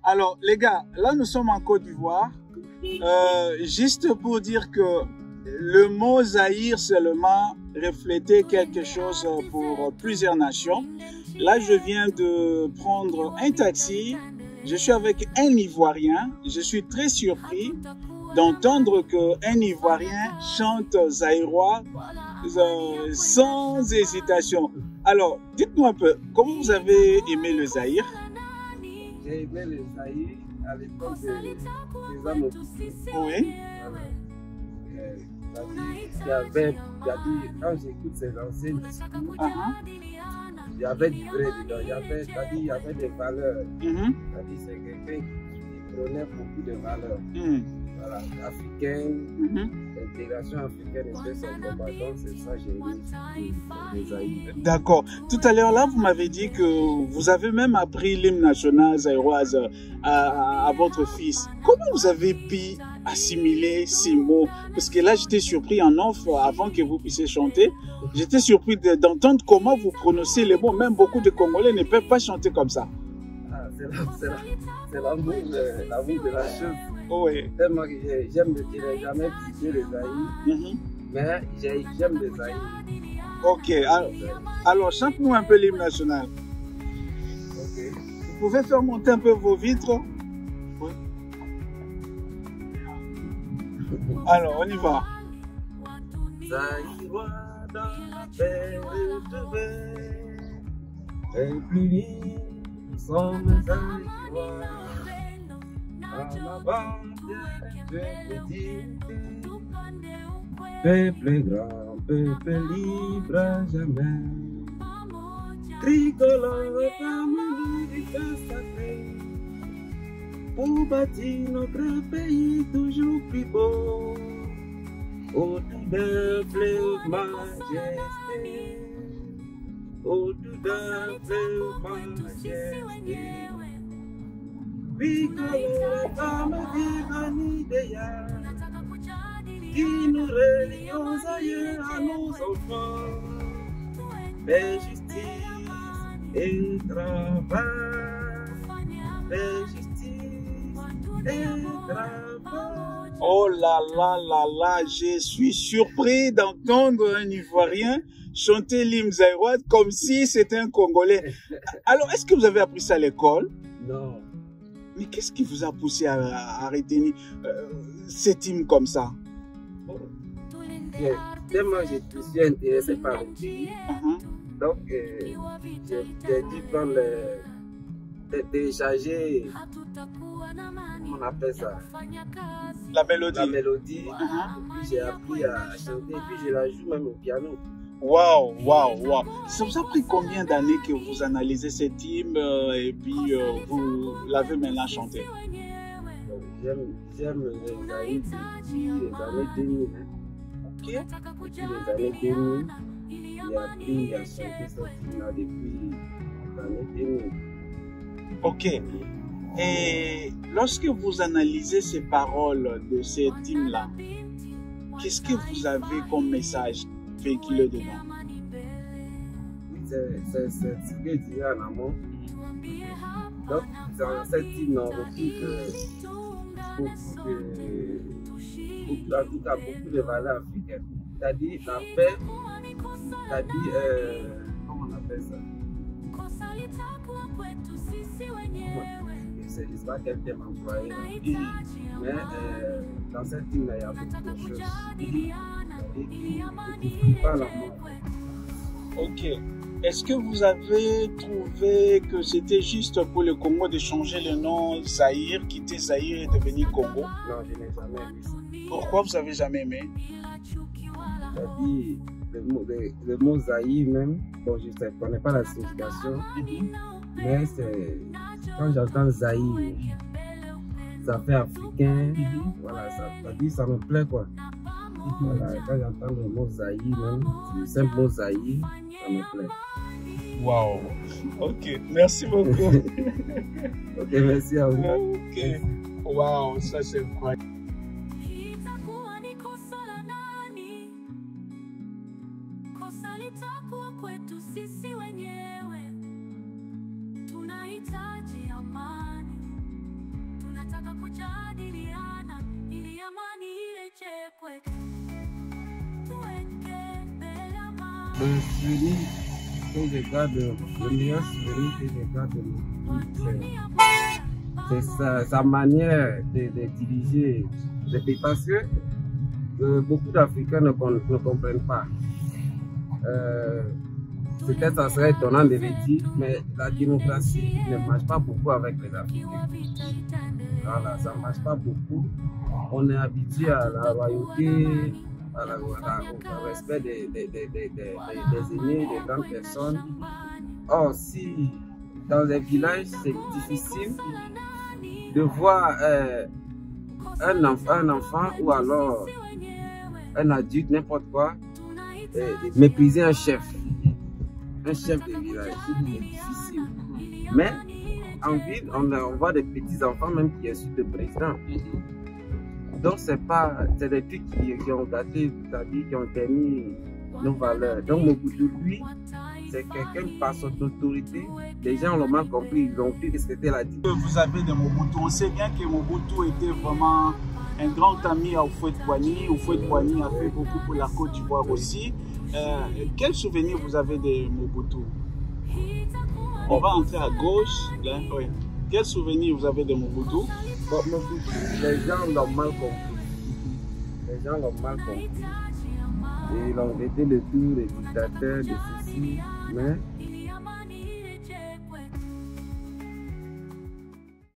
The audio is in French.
Alors, les gars, là, nous sommes en Côte d'Ivoire. Juste pour dire que le mot Zaïre seulement reflétait quelque chose pour plusieurs nations. Là, je viens de prendre un taxi. Je suis avec un Ivoirien. Je suis très surpris d'entendre qu'un Ivoirien chante zaïrois sans hésitation. Alors, dites-nous un peu, comment vous avez aimé le Zaïre? J'ai aimé le Zaïre à l'époque des hommes occupés. Oui. Quand j'écoute ces anciens discours, il y avait du vrai dedans, il y avait des valeurs. C'est quelqu'un qui prenait beaucoup de valeurs. Voilà, africaine, l'intégration africaine était son combat, donc c'est ça que j'ai aimé les Zaïre. D'accord. Tout à l'heure, là, vous m'avez dit que vous avez même appris l'hymne national zaïroise à votre fils. Comment vous avez pu assimiler ces mots? Parce que là, j'étais surpris en off, avant que vous puissiez chanter. J'étais surpris d'entendre comment vous prononcez les mots. Même beaucoup de Congolais ne peuvent pas chanter comme ça. Ah, c'est l'amour de la chose. Oui. Tellement que j'aime le dire, jamais visité les Zaïre, mais j'aime les Zaïre. Ok, alors chante-nous un peu l'hymne national. Ok. Vous pouvez faire monter un peu vos vitres? Oui. Alors, on y va. Zaïrois dans la paix de paix, et plus libres sont mes Zaïrois. Dans la bande de petits, peuple grand, peuple libre à jamais. Tricolore comme l'unité sacrée, pour bâtir notre pays toujours plus beau. Au-dessus d'un fleuve majesté, au-dessus d'un fleuve majesté. Tricolore comme l'idéal qui nous relie aux aïeux à nos enfants. Paix, justice et travail. Paix, justice et travail. Oh là là là là, je suis surpris d'entendre un Ivoirien chanter l'hymne zaïrois comme si c'était un Congolais. Alors, est-ce que vous avez appris ça à l'école? Non. Mais qu'est-ce qui vous a poussé à retenir cet hymne comme ça? Tellement je suis intéressé par le pays, donc j'ai dû prendre télécharger, comment on appelle ça? La mélodie. La mélodie. Et puis j'ai appris à chanter, et puis je la joue même au piano. Waouh, waouh, waouh. Ça vous a pris combien d'années que vous analysez cet hymne et puis vous l'avez maintenant chanté? J'aime les Zaïre depuis les années 2000. Ok. Depuis les années 2000, j'ai appris à chanter ce hymne-là depuis les années 2000. Ok. Et lorsque vous analysez ces paroles de cet hymne-là, qu'est-ce que vous avez comme message véhiculé dedans? C'est ce que je disais en amont. Donc, dans cette hymne, on retrouve beaucoup de valeurs africaines. C'est-à-dire la paix, c'est-à-dire, comment on appelle ça? Je ne sais pas quel terme employer, mais dans cette hymne, il y a beaucoup de choses. Et qui parlent à moi. Ok. Est-ce que vous avez trouvé que c'était juste pour le Congo de changer le nom Zaïre, quitter Zaïre et devenir Congo? Non, je n'ai jamais vu ça. Pourquoi vous n'avez jamais aimé? C'est-à-dire, le mot Zaïre même, bon, je ne connais pas la signification, mais quand j'entends Zaïre, ça fait africain, voilà, ça me plaît quoi. Voilà, quand j'entends le mot Zaïre même, le simple mot Zaïre, ça me plaît. Waouh. Ok, merci beaucoup. Ok, merci à vous. Ok. Waouh, ça c'est incroyable. Tunahitaji amani. Le souvenir que je garde, le meilleur souvenir que je garde de Mobutu, c'est sa manière de diriger le pays. Parce que beaucoup d'Africains ne comprennent pas. Peut-être ça serait étonnant de le dire, mais la démocratie ne marche pas beaucoup avec les Africains. Voilà, ça ne marche pas beaucoup. On est habitué à la royauté, au respect des aînés, des grandes personnes. Or, si dans un village, c'est difficile de voir un enfant ou alors un adulte, n'importe quoi, mépriser un chef de village. C'est difficile. Mais en ville, on voit des petits enfants même qui insultent le président. Donc c'est des trucs qui ont gâté, c'est-à-dire qui ont terni nos valeurs. Donc Mobutu, lui, c'est quelqu'un par son autorité. Les gens l'ont mal compris, ils ont cru que c'était la dictature. Vous avez de Mobutu, on sait bien que Mobutu était vraiment un grand ami à Houphouët-Boigny. Houphouët-Boigny a fait beaucoup pour la Côte d'Ivoire aussi. Quel souvenir vous avez de Mobutu? On va entrer à gauche. Là, oui. Quel souvenir vous avez de Mobutu? Bon, Mobutu, les gens l'ont mal compris. Les gens l'ont mal compris. Et ils ont été le tour des dictateurs, de ceci. Mais